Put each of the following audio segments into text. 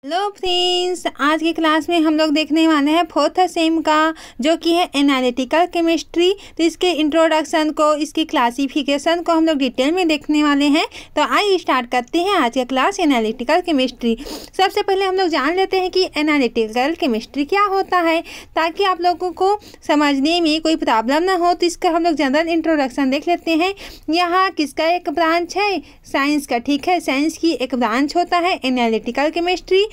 Hello friends, आज की class में हम लोग देखने वाले हैं फोर्थ सेम का जो कि है एनालिटिकल केमिस्ट्री। तो इसके इंट्रोडक्शन को, इसकी क्लासिफिकेशन को हम लोग डिटेल में देखने वाले हैं। तो आइए स्टार्ट करते हैं आज का क्लास एनालिटिकल केमिस्ट्री। सबसे पहले हम लोग जान लेते हैं कि एनालिटिकल केमिस्ट्री क्या होता है, ताकि आप लोगों को समझने में कोई प्रॉब्लम ना हो। तो इसका हम लोग जनरल इंट्रोडक्शन देख लेते हैं। यहाँ किसका एक ब्रांच है? साइंस का। ठीक है, साइंस की एक ब्रांच होता है एनालिटिकल केमिस्ट्री,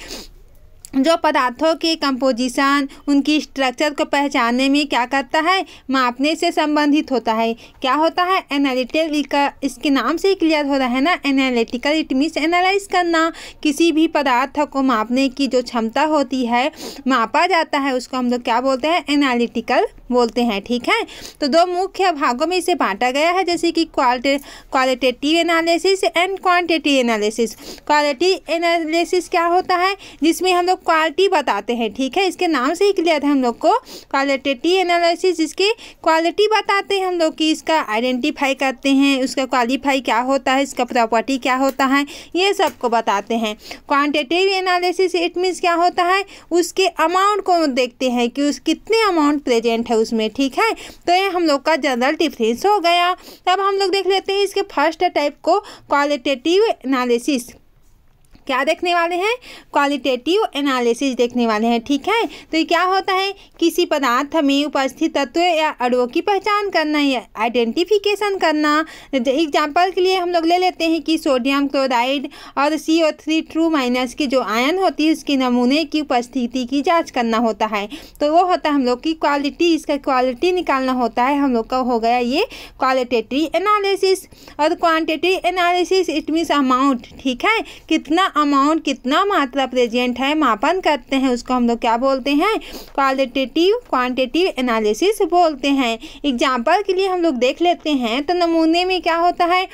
जो पदार्थों की कंपोजिशन, उनकी स्ट्रक्चर को पहचानने में क्या करता है? मापने से संबंधित होता है। क्या होता है? एनालिटिकल। इसके नाम से ही क्लियर हो रहा है ना, एनालिटिकल। इट मीन्स एनालाइज करना। किसी भी पदार्थ को मापने की जो क्षमता होती है, मापा जाता है, उसको हम लोग क्या बोलते हैं? एनालिटिकल बोलते हैं। ठीक है, तो दो मुख्य भागों में इसे बांटा गया है, जैसे कि qualitative analysis and quantitative analysis. Quality analysis क्या होता है? जिसमें हम लोग क्वालिटी बताते हैं। ठीक है, इसके नाम से ही क्लियर है हम लोग को। क्वालिटेटिव एनालिसिस इसके क्वालिटी बताते हैं हम लोग, कि इसका आइडेंटिफाई करते हैं, उसका क्वालिफाई क्या होता है, इसका प्रॉपर्टी क्या होता है, ये सब को बताते हैं। क्वांटिटेटिव एनालिसिस इट मीन्स क्या होता है? उसके अमाउंट को देखते हैं कि उस कितने अमाउंट प्रेजेंट है उसमें। ठीक है, तो ये हम लोग का जनरल डिफरेंस हो गया। तब हम लोग देख लेते हैं इसके फर्स्ट टाइप को, क्वालिटेटिव एनालिसिस। क्या देखने वाले हैं? क्वालिटेटिव एनालिसिस देखने वाले हैं। ठीक है, तो ये क्या होता है? किसी पदार्थ में उपस्थित तत्व या अणुओं की पहचान करना या आइडेंटिफिकेशन करना। एग्जाम्पल के लिए हम लोग ले लेते हैं कि सोडियम क्लोराइड और CO3 ट्रू माइनस की जो आयन होती है, उसके नमूने की उपस्थिति की जाँच करना होता है। तो वो होता है हम लोग की क्वालिटी, इसका क्वालिटी निकालना होता है हम लोग का। हो गया ये क्वालिटेटिव एनालिसिस। और quantitative analysis it means amount. ठीक है, कितना अमाउंट, कितना मात्रा प्रेजेंट है, मापन करते हैं, उसको हम लोग क्या बोलते हैं? क्वांटिटेटिव एनालिसिस बोलते हैं। एग्जाम्पल के लिए हम लोग देख लेते हैं। तो नमूने में क्या होता है?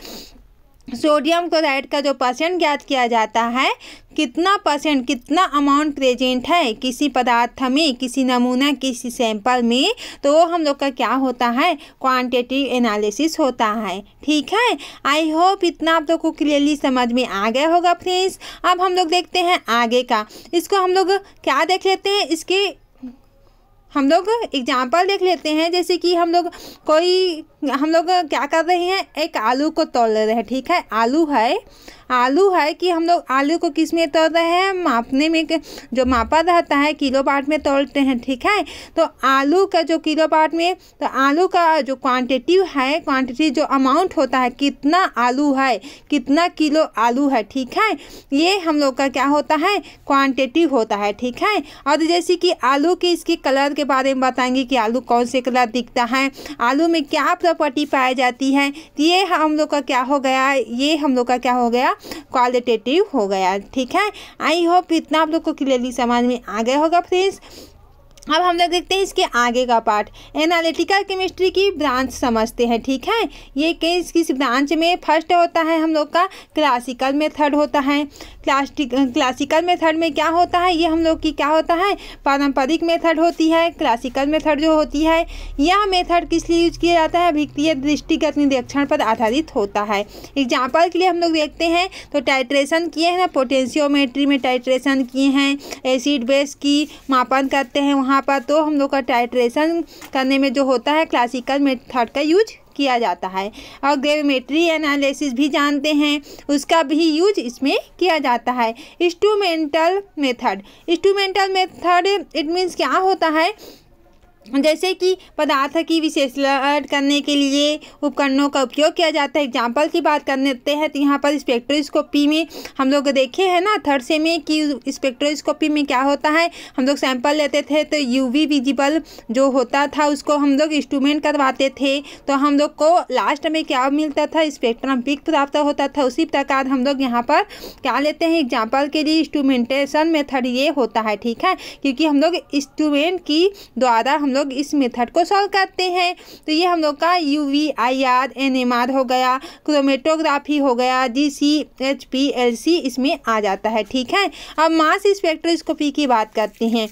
सोडियम क्लोराइड का जो परसेंट ज्ञात किया जाता है, कितना परसेंट, कितना अमाउंट प्रेजेंट है किसी पदार्थ में, किसी नमूना, किसी सैंपल में, तो वो हम लोग का क्या होता है? क्वांटिटेटिव एनालिसिस होता है। ठीक है, आई होप इतना आप लोग को क्लियरली समझ में आ गया होगा फ्रेंड्स। अब हम लोग देखते हैं आगे का। इसको हम लोग क्या देख लेते हैं? इसके हम लोग एग्जाम्पल देख लेते हैं। जैसे कि हम लोग क्या कर रहे हैं? एक आलू को तोल रहे हैं। ठीक है, आलू है कि हम लोग आलू को किस में तोल रहे हैं? मापने में, जो मापा रहता है किलो पार्ट में तोलते हैं। ठीक है, तो आलू का जो किलो पार्ट में, तो आलू का जो क्वांटिटी है, क्वांटिटी जो अमाउंट होता है, कितना आलू है, कितना किलो आलू है। ठीक है, ये हम लोग का क्या होता है? क्वांटिटी होता है। ठीक है, और जैसे कि आलू के इसके कलर के बारे में बताएंगे कि आलू कौन से कलर दिखता है, आलू में क्या प्रॉपर्टी पाई जाती है। तो ये हम लोग का क्या हो गया? ये हम लोग का क्या हो गया? क्वालिटेटिव हो गया। ठीक है, आई होप इतना आप लोग को क्लियरली समझ में आ गया होगा फ्रेंड्स। अब हम लोग देखते हैं इसके आगे का पार्ट, एनालिटिकल केमिस्ट्री की ब्रांच समझते हैं। ठीक है, ये किस ब्रांच में? फर्स्ट होता है हम लोग का क्लासिकल मेथड होता है। क्लासिकल मेथड में क्या होता है? ये हम लोग की क्या होता है? पारंपरिक मेथड होती है। क्लासिकल मेथड जो होती है, यह मेथड किस लिए यूज किया जाता है? अभिक्रिय दृष्टिगत निरीक्षण पर आधारित होता है। एग्जाम्पल के लिए हम लोग देखते हैं, तो टाइट्रेशन किए हैं ना, पोटेंशियोमेट्री में टाइट्रेशन किए हैं, एसिड बेस की मापन करते हैं वहाँ पर, तो हम लोग का टाइट्रेशन करने में जो होता है, क्लासिकल मेथड का यूज किया जाता है। और ग्रेविमेट्री एनालिसिस भी जानते हैं, उसका भी यूज इसमें किया जाता है। इंस्ट्रूमेंटल मेथड इट मीन्स क्या होता है? जैसे कि पदार्थ की विश्लेषण करने के लिए उपकरणों का उपयोग किया जाता है। एग्जाम्पल की बात कर लेते हैं, तो यहाँ पर स्पेक्ट्रोस्कोपी में हम लोग देखे हैं ना थर्ड से में, कि स्पेक्ट्रोस्कोपी में क्या होता है? हम लोग सैंपल लेते थे, तो UV विजिबल जो होता था उसको हम लोग इंस्ट्रूमेंट करवाते थे, तो हम लोग को लास्ट में क्या मिलता था? स्पेक्ट्रम पिक प्राप्त होता था। उसी प्रकार हम लोग यहाँ पर क्या लेते हैं? एग्जाम्पल के लिए इंस्ट्रूमेंटेशन मेथड ये होता है। ठीक है, क्योंकि हम लोग इंस्ट्रूमेंट की द्वारा हम लोग इस मेथड को सॉल्व करते हैं। तो ये हम लोग का UV, IR, NMR हो गया, क्रोमेटोग्राफी हो गया, GC, HPLC इसमें आ जाता है। ठीक है, अब मास स्पेक्ट्रोस्कोपी की बात करते हैं।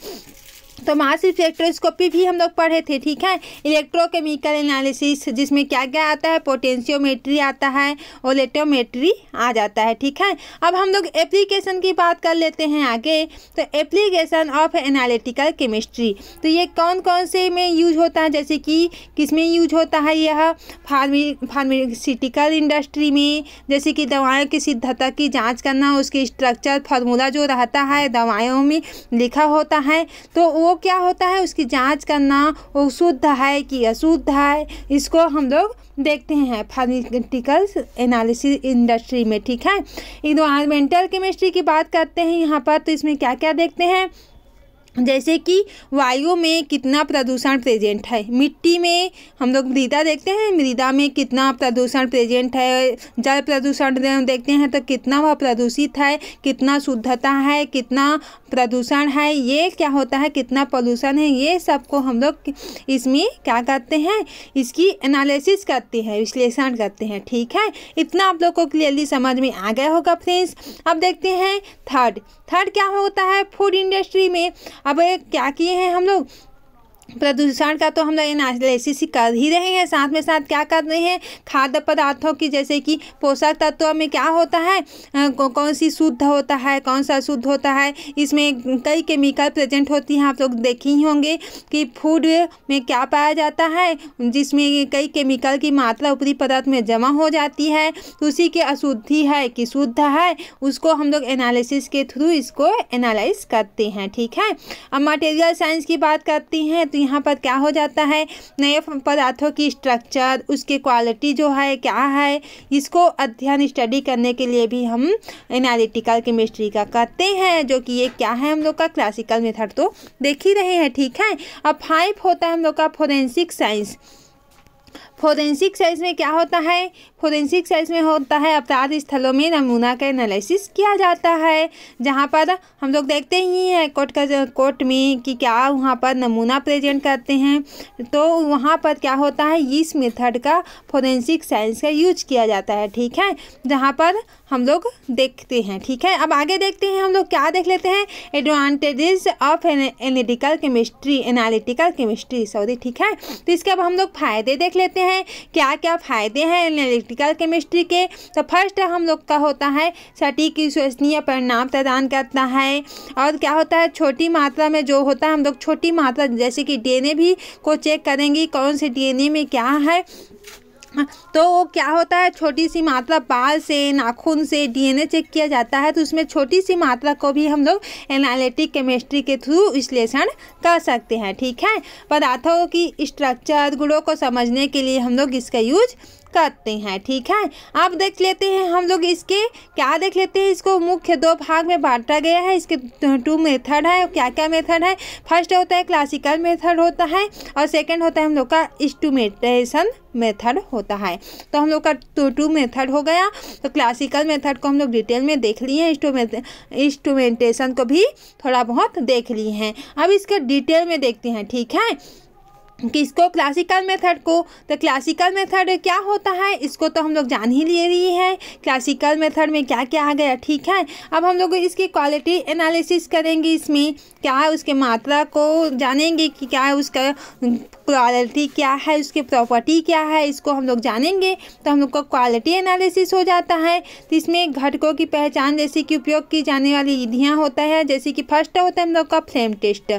तो मास स्पेक्ट्रोस्कोपी भी हम लोग पढ़े थे, ठीक है। इलेक्ट्रोकेमिकल एनालिसिस, जिसमें क्या क्या आता है, पोटेंशियोमेट्री आता है, वोलेटोमेट्री आ जाता है, ठीक है। अब हम लोग एप्लीकेशन की बात कर लेते हैं आगे। तो एप्लीकेशन ऑफ एनालिटिकल केमिस्ट्री, तो ये कौन कौन से में यूज होता है, जैसे कि किस में यूज होता है, यह फार्मास्यूटिकल इंडस्ट्री में, जैसे कि दवाओं की सिद्धता की जाँच करना, उसकी स्ट्रक्चर फार्मूला जो रहता है दवाओं में लिखा होता है, तो वो क्या होता है, उसकी जांच करना, वो शुद्ध है कि अशुद्ध है, इसको हम लोग देखते हैं फार्मास्यूटिकल एनालिसिस इंडस्ट्री में, ठीक है। एनवायरमेंटल केमिस्ट्री की बात करते हैं यहाँ पर, तो इसमें क्या क्या देखते हैं, जैसे कि वायु में कितना प्रदूषण प्रेजेंट है, मिट्टी में हम लोग मृदा देखते हैं, मृदा में कितना प्रदूषण प्रेजेंट है, जल प्रदूषण देखते हैं तो कितना वह प्रदूषित है, कितना शुद्धता है, कितना प्रदूषण है, ये क्या होता है, कितना पोल्यूशन है, ये सबको हम लोग इसमें क्या करते हैं, इसकी एनालिसिस करते हैं, विश्लेषण करते हैं, ठीक है। इतना आप लोग को क्लियरली समझ में आ गया होगा फ्रेंड्स। अब देखते हैं थर्ड क्या होता है फूड इंडस्ट्री में। अब क्या किए हैं हम लोग, प्रदूषण का तो हम लोग एनालिसिस कर ही रहे हैं, साथ में साथ क्या कर रहे हैं, खाद्य पदार्थों की, जैसे कि पोषक तत्वों में क्या होता है, कौन सी शुद्ध होता है, कौन सा शुद्ध होता है, इसमें कई केमिकल प्रेजेंट होती हैं, आप लोग देखे ही होंगे कि फूड में क्या पाया जाता है, जिसमें कई केमिकल की मात्रा ऊपरी पदार्थ में जमा हो जाती है, तो उसी के अशुद्धि है कि शुद्ध है, उसको हम लोग एनालिसिस के थ्रू इसको एनालाइज करते हैं, ठीक है। अब मटेरियल साइंस की बात करते हैं, तो यहाँ पर क्या हो जाता है, नए पदार्थों की स्ट्रक्चर, उसके क्वालिटी जो है क्या है, इसको अध्ययन स्टडी करने के लिए भी हम एनालिटिकल केमिस्ट्री का करते हैं, जो कि ये क्या है, हम लोग का क्लासिकल मेथड तो देख ही रहे हैं, ठीक है। अब 5 होता है हम लोग का फोरेंसिक साइंस। फोरेंसिक साइंस में क्या होता है, फोरेंसिक साइंस में होता है अपराध स्थलों में नमूना का एनालिसिस किया जाता है, जहाँ पर हम लोग देखते ही हैं कोर्ट में कि क्या वहाँ पर नमूना प्रेजेंट करते हैं, तो वहाँ पर क्या होता है, इस मेथड का फोरेंसिक साइंस का यूज किया जाता है, ठीक है, जहाँ पर हम लोग देखते हैं, ठीक है। अब आगे देखते हैं हम लोग क्या देख लेते हैं, advantages of analytical chemistry, sorry, ठीक है। तो इसके अब हम लोग फायदे देख लेते हैं, क्या क्या फायदे हैं एनालिटिकल केमिस्ट्री के। तो फर्स्ट हम लोग का होता है सटीक विश्वसनीय परिणाम प्रदान करता है, और क्या होता है, छोटी मात्रा में जो होता है, हम लोग छोटी मात्रा जैसे कि डीएनए भी को चेक करेंगे, कौन से डीएनए में क्या है, तो वो क्या होता है, छोटी सी मात्रा बाल से, नाखून से डीएनए चेक किया जाता है, तो उसमें छोटी सी मात्रा को भी हम लोग एनालिटिक केमिस्ट्री के थ्रू विश्लेषण कर सकते हैं, ठीक है। पदार्थों की स्ट्रक्चर, गुणों को समझने के लिए हम लोग इसका यूज करते हैं, ठीक है। अब देख लेते हैं हम लोग इसके क्या देख लेते हैं, इसको मुख्य 2 भाग में बांटा गया है, इसके 2 मेथड है। क्या क्या मेथड है, फर्स्ट होता है क्लासिकल मेथड होता है, और सेकंड होता है हम लोग का इंस्ट्रूमेंटेशन मेथड होता है। तो हम लोग का 2 मेथड हो गया। तो क्लासिकल मेथड को हम लोग डिटेल में देख लिए हैं, इंस्ट्रूमेंटेशन को भी थोड़ा बहुत देख लिए हैं। अब इसका डिटेल में देखते हैं, ठीक है, किसको, क्लासिकल मेथड को। तो क्लासिकल मेथड क्या होता है, इसको तो हम लोग जान ही ले रही हैं, क्लासिकल मेथड में क्या क्या आ गया, ठीक है। अब हम लोग इसकी क्वालिटी एनालिसिस करेंगे, इसमें क्या है, उसके मात्रा को जानेंगे कि क्या है, उसका क्वालिटी क्या है, उसकी प्रॉपर्टी क्या है, इसको हम लोग जानेंगे, तो हम लोग का क्वालिटी एनालिसिस हो जाता है। तो इसमें घटकों की पहचान जैसे कि उपयोग की जाने वाली विधियाँ होता है, जैसे कि फर्स्ट होता है हम लोग का फ्लेम टेस्ट।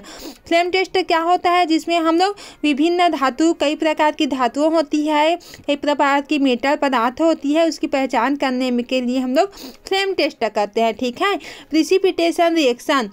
फ्लेम टेस्ट क्या होता है, जिसमें हम लोग विभिन्न धातु, कई प्रकार की धातुओं होती है, कई प्रकार की मेटल पदार्थ होती है, उसकी पहचान करने के लिए हम लोग फ्लेम टेस्ट करते हैं, ठीक है। प्रिसिपिटेशन रिएक्शन,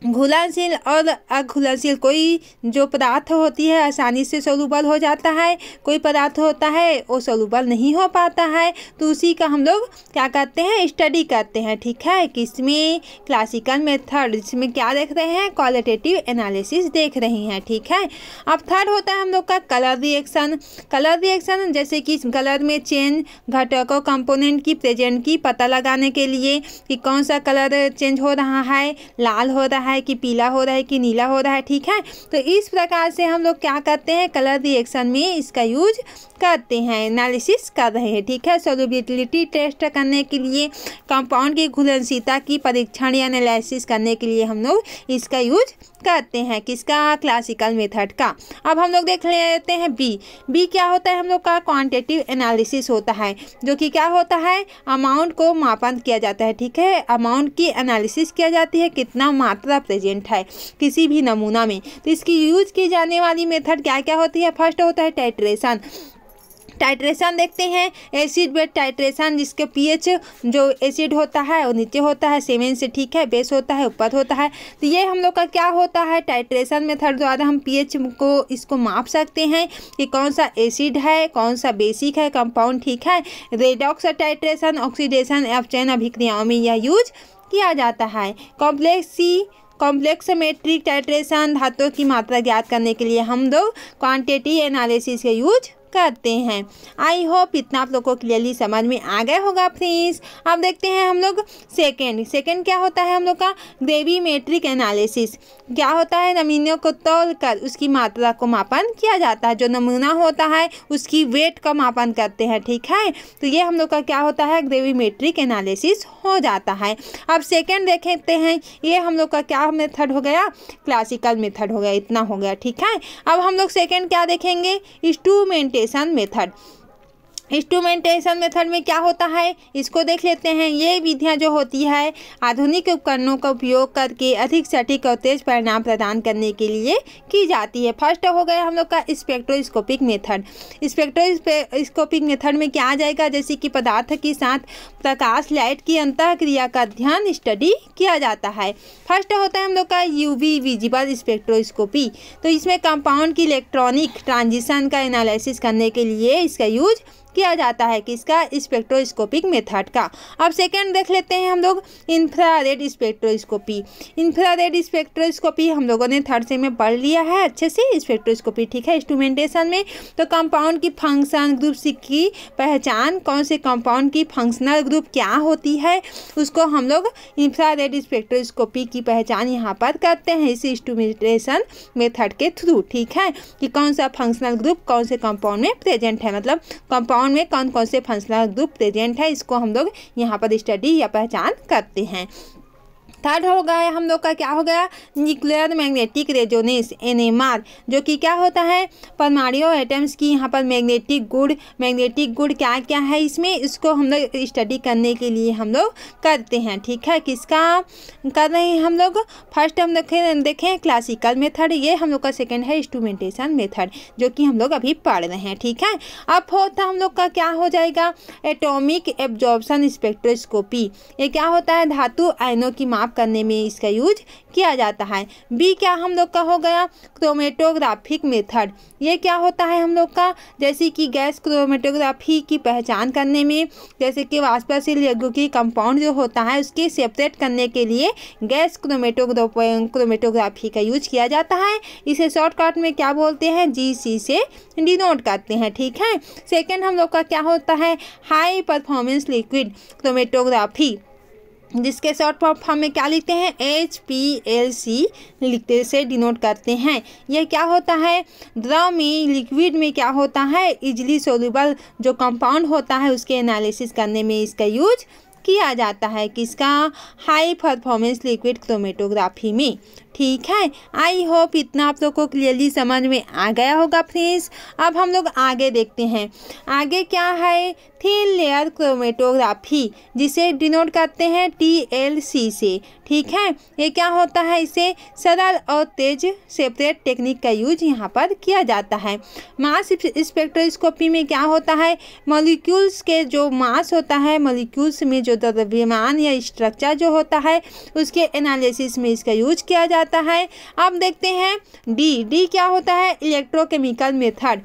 घुलनशील और अघुलनशील, कोई जो पदार्थ होती है आसानी से सोलूबल हो जाता है, कोई पदार्थ होता है वो सोलूबल नहीं हो पाता है, तो उसी का हम लोग क्या करते हैं, स्टडी करते हैं, ठीक है। किसमें, क्लासिकल मेथड, इसमें क्या देख रहे हैं, क्वालिटेटिव एनालिसिस देख रहे हैं, ठीक है। अब थर्ड होता है हम लोग का कलर रिएक्शन। कलर रिएक्शन जैसे कि कलर में चेंज, घटकों कंपोनेंट की प्रेजेंट की पता लगाने के लिए कि कौन सा कलर चेंज हो रहा है, लाल हो रहा है कि पीला हो रहा है कि नीला हो रहा है, ठीक है। तो इस प्रकार से हम लोग क्या करते हैं, कलर रिएक्शन में इसका यूज करते हैं, एनालिसिस कर रहे हैं। ठीक है, सोल्यूबिलिटी टेस्ट करने के लिए, कंपाउंड की घुलनशीलता की परीक्षण या एनालिसिस करने के लिए हम लोग इसका यूज करते हैं। किसका? क्लासिकल मेथड का। अब हम लोग देख लेते हैं बी क्या होता है? हम लोग का क्वांटिटेटिव एनालिसिस होता है, जो कि क्या होता है? अमाउंट को मापन किया जाता है। ठीक है, अमाउंट की एनालिसिस किया जाती है, कितना मात्रा प्रेजेंट है किसी भी नमूना में। तो इसकी यूज की जाने वाली मेथड क्या क्या होती है? फर्स्ट होता है टाइट्रेशन। टाइट्रेशन देखते हैं, एसिड बेस टाइट्रेशन, जिसके पीएच जो एसिड होता है वो नीचे होता है 7 से। ठीक है, बेस होता है ऊपर होता है। तो ये हम लोग का क्या होता है? टाइट्रेशन मेथड द्वारा हम पीएच को इसको माप सकते हैं कि कौन सा एसिड है, कौन सा बेसिक है कंपाउंड। ठीक है, रेडॉक्स टाइट्रेशन, ऑक्सीडेशन अपचयन अभिक्रियाओं में यह यूज किया जाता है। कॉम्प्लेक्समेट्रिक टाइट्रेशन, धातुओं की मात्रा ज्ञात करने के लिए हम लोग क्वांटिटी एनालिसिस का यूज करते हैं। आई होप इतना आप लोगों को क्लियरली समझ में आ गया होगा फ्रेंड्स। अब देखते हैं हम लोग सेकेंड क्या होता है? हम लोग का ग्रेविमेट्रिक एनालिसिस। क्या होता है? नमूनों को तौलकर उसकी मात्रा को मापन किया जाता है। जो नमूना होता है उसकी वेट का मापन करते हैं। ठीक है, तो ये हम लोग का क्या होता है? ग्रेविमेट्रिक एनालिसिस हो जाता है। अब सेकेंड देखते हैं, ये हम लोग का क्या मेथड हो गया? क्लासिकल मेथड हो गया। इतना हो गया। ठीक है, अब हम लोग सेकेंड क्या देखेंगे? Instrumentation method. इंस्ट्रूमेंटेशन मेथड में क्या होता है? इसको देख लेते हैं। ये विधियाँ जो होती है आधुनिक उपकरणों का उपयोग करके अधिक सटीक और तेज परिणाम प्रदान करने के लिए की जाती है। फर्स्ट हो गया हम लोग का स्पेक्ट्रोस्कोपिक मेथड। स्पेक्ट्रोस्कोपिक मेथड में क्या आ जाएगा? जैसे कि पदार्थ के साथ प्रकाश लाइट की अंतःक्रिया का अध्ययन स्टडी किया जाता है। फर्स्ट होता है हम लोग का यूवी विजिबल स्पेक्ट्रोस्कोपी। तो इसमें कंपाउंड की इलेक्ट्रॉनिक ट्रांजिशन का एनालिसिस करने के लिए इसका यूज किया जाता है। किसका? स्पेक्ट्रोस्कोपिक मेथड का। अब सेकंड देख लेते हैं हम लोग इंफ्रारेड स्पेक्ट्रोस्कोपी। इंफ्रारेड स्पेक्ट्रोस्कोपी हम लोगों ने थर्ड सेम में पढ़ लिया है अच्छे से। स्पेक्ट्रोस्कोपी ठीक है, इंस्ट्रूमेंटेशन में तो कंपाउंड की फंक्शन ग्रुप की पहचान, कौन से कंपाउंड की फंक्शनल ग्रुप क्या होती है, उसको हम लोग इंफ्रारेड स्पेक्ट्रोस्कोपी की पहचान यहाँ पर करते हैं इस इंस्ट्रूमेंटेशन मेथड के थ्रू। ठीक है, कि कौन सा फंक्शनल ग्रुप कौन से कंपाउंड में प्रेजेंट है, मतलब कंपाउंड में कौन कौन से फंक्शनल ग्रुप प्रेजेंट है, इसको हम लोग यहाँ पर स्टडी या पहचान करते हैं। थर्ड हो गया हम लोग का क्या हो गया? न्यूक्लियर मैग्नेटिक रेजोनेंस NMR, जो कि क्या होता है? परमाणु एटम्स की यहाँ पर मैग्नेटिक गुण क्या क्या है इसमें, इसको हम लोग स्टडी करने के लिए हम लोग करते हैं। ठीक है, किसका कर रहे हैं हम लोग? फर्स्ट हम देखें क्लासिकल मेथड, ये हम लोग का सेकेंड है इंस्ट्रूमेंटेशन मेथड, जो कि हम लोग अभी पढ़ रहे हैं। ठीक है, अब फोर्थ हम लोग का क्या हो जाएगा? Atomic absorption spectroscopy. ये क्या होता है? धातु आयनों की माप करने में इसका यूज किया जाता है। बी क्या हम लोग का हो गया? Chromatographic method. ये क्या होता है हम लोग का? जैसे कि गैस क्रोमेटोग्राफी की पहचान करने में, जैसे कि वाष्पशील यौगिक कंपाउंड जो होता है उसके सेपरेट करने के लिए गैस क्रोमेटोग्राफी का यूज किया जाता है। इसे शॉर्टकट में क्या बोलते हैं? GC से डिनोट करते हैं। ठीक है, सेकेंड हम लोग का क्या होता है? हाई परफॉर्मेंस लिक्विड क्रोमेटोग्राफी, जिसके शॉर्ट फॉर्म में क्या लिखते हैं? HPLC लिखते से डिनोट करते हैं। यह क्या होता है? द्रव में, लिक्विड में क्या होता है? इजिली सोल्यूबल जो कंपाउंड होता है उसके एनालिसिस करने में इसका यूज किया जाता है। किसका? हाई परफॉर्मेंस लिक्विड क्रोमेटोग्राफी में। ठीक है, आई होप इतना आप लोग को क्लियरली समझ में आ गया होगा फ्रेंड्स। अब हम लोग आगे देखते हैं। आगे क्या है? थिन लेयर क्रोमेटोग्राफी, जिसे डिनोट करते हैं TLC से। ठीक है, ये क्या होता है? इसे सरल और तेज सेपरेट टेक्निक का यूज यहाँ पर किया जाता है। मास स्पेक्ट्रोस्कोपी में क्या होता है? मॉलिक्यूल्स के जो मास होता है, मॉलिक्यूल्स में जो द्रव्यमान या स्ट्रक्चर जो होता है उसके एनालिसिस में इसका यूज किया जाता है। अब देखते हैं डी क्या होता है? Electrochemical method.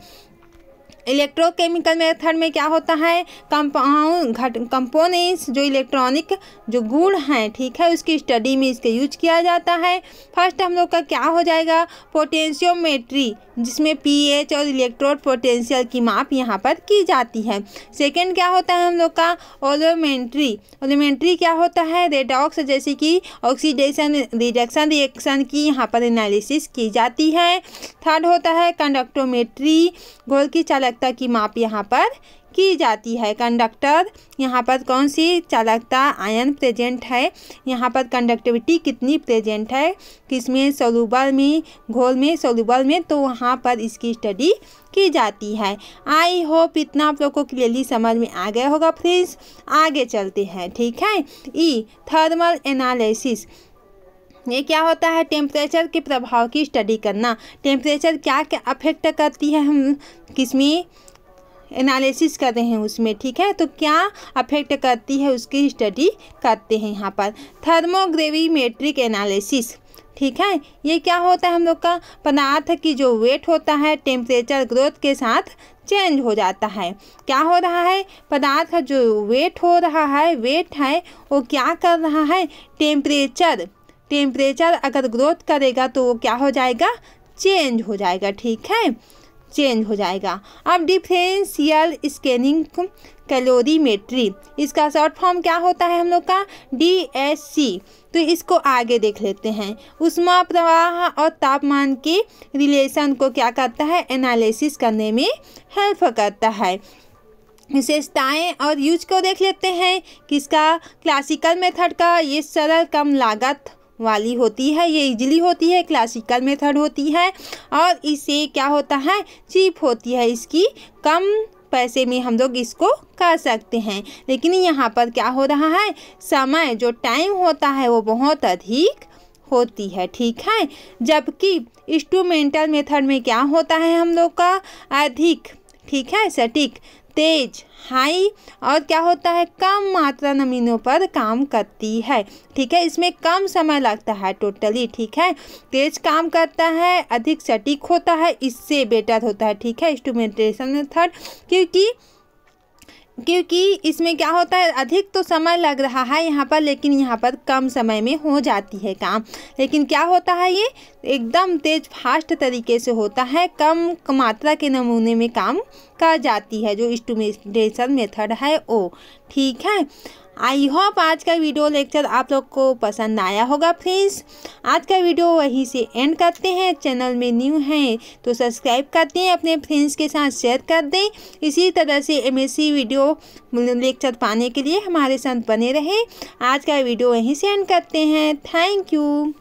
इलेक्ट्रोकेमिकल मेथड में क्या होता है? कंपोनेंट्स जो इलेक्ट्रॉनिक जो गुण हैं, ठीक है, उसकी स्टडी में इसका यूज किया जाता है। फर्स्ट हम लोग का क्या हो जाएगा? पोटेंशियोमेट्री, जिसमें pH और इलेक्ट्रोड पोटेंशियल की माप यहाँ पर की जाती है। सेकंड क्या होता है हम लोग का? ओलियोमेट्री क्या होता है? रेडॉक्स, जैसे कि ऑक्सीडेशन रिडक्शन रिएक्शन की यहाँ पर एनालिसिस की जाती है। थर्ड होता है कंडक्टोमेट्री, घोल की चालकता चालकता की माप यहाँ पर की जाती है। कंडक्टर यहाँ पर कौन सी चालकता आयन प्रेजेंट है, यहाँ पर कंडक्टिविटी कितनी प्रेजेंट है, किसमें, सोल्यूबल में, घोल में, सोल्यूबल में, तो वहाँ पर इसकी स्टडी की जाती है। आई होप इतना आप लोग को क्लियरली समझ में आ गया होगा फ्रेंड्स। आगे चलते हैं, ठीक है। ई थर्मल एनालिसिस, ये क्या होता है, टेम्परेचर के प्रभाव की स्टडी करना। टेम्परेचर क्या क्या अफेक्ट करती है, हम किसमें एनालिसिस कर रहे हैं उसमें, ठीक है। तो क्या अफेक्ट करती है उसकी स्टडी करते हैं यहाँ पर। थर्मोग्रेविमेट्रिक एनालिसिस, ठीक है। ये क्या होता है, हम लोग का पदार्थ की जो वेट होता है टेम्परेचर ग्रोथ के साथ चेंज हो जाता है। क्या हो रहा है, पदार्थ का जो वेट हो रहा है, वेट है वो क्या कर रहा है, टेम्परेचर अगर ग्रोथ करेगा तो वो क्या हो जाएगा, चेंज हो जाएगा, ठीक है, चेंज हो जाएगा। अब डिफरेंशियल स्कैनिंग कैलोरीमेट्री, इसका शॉर्ट फॉर्म क्या होता है हम लोग का, DSC। तो इसको आगे देख लेते हैं। ऊष्मा प्रवाह और तापमान के रिलेशन को क्या करता है, एनालिसिस करने में हेल्प करता है। विशेषताएं और यूज को देख लेते हैं। किसका, क्लासिकल मेथड का, ये सरल कम लागत वाली होती है, ये इजीली होती है, क्लासिकल मेथड होती है। और इससे क्या होता है, चीप होती है, इसकी कम पैसे में हम लोग इसको कर सकते हैं। लेकिन यहाँ पर क्या हो रहा है, समय जो टाइम होता है वो बहुत अधिक होती है, ठीक है। जबकि इंस्ट्रूमेंटल मेथड में क्या होता है हम लोग का, अधिक, ठीक है, सटीक, तेज, हाई, और क्या होता है, कम मात्रा नमूनों पर काम करती है, ठीक है। इसमें कम समय लगता है टोटली, ठीक है। तेज काम करता है, अधिक सटीक होता है, इससे बेटर होता है, ठीक है, इंस्ट्रूमेंटेशन मेथड। क्योंकि इसमें क्या होता है, अधिक तो समय लग रहा है यहाँ पर, लेकिन यहाँ पर कम समय में हो जाती है काम। लेकिन क्या होता है, ये एकदम तेज फास्ट तरीके से होता है, कम मात्रा के नमूने में काम कर जाती है जो इंस्ट्रूमेंटेशन मेथड है वो, ठीक है। आई होप आज का वीडियो लेक्चर आप लोग को पसंद आया होगा फ्रेंड्स। आज का वीडियो वहीं से एंड करते हैं। चैनल में न्यू हैं तो सब्सक्राइब करते हैं, अपने फ्रेंड्स के साथ शेयर कर दें। इसी तरह से MSc वीडियो लेक्चर पाने के लिए हमारे साथ बने रहें। आज का वीडियो वहीं से एंड करते हैं। Thank you.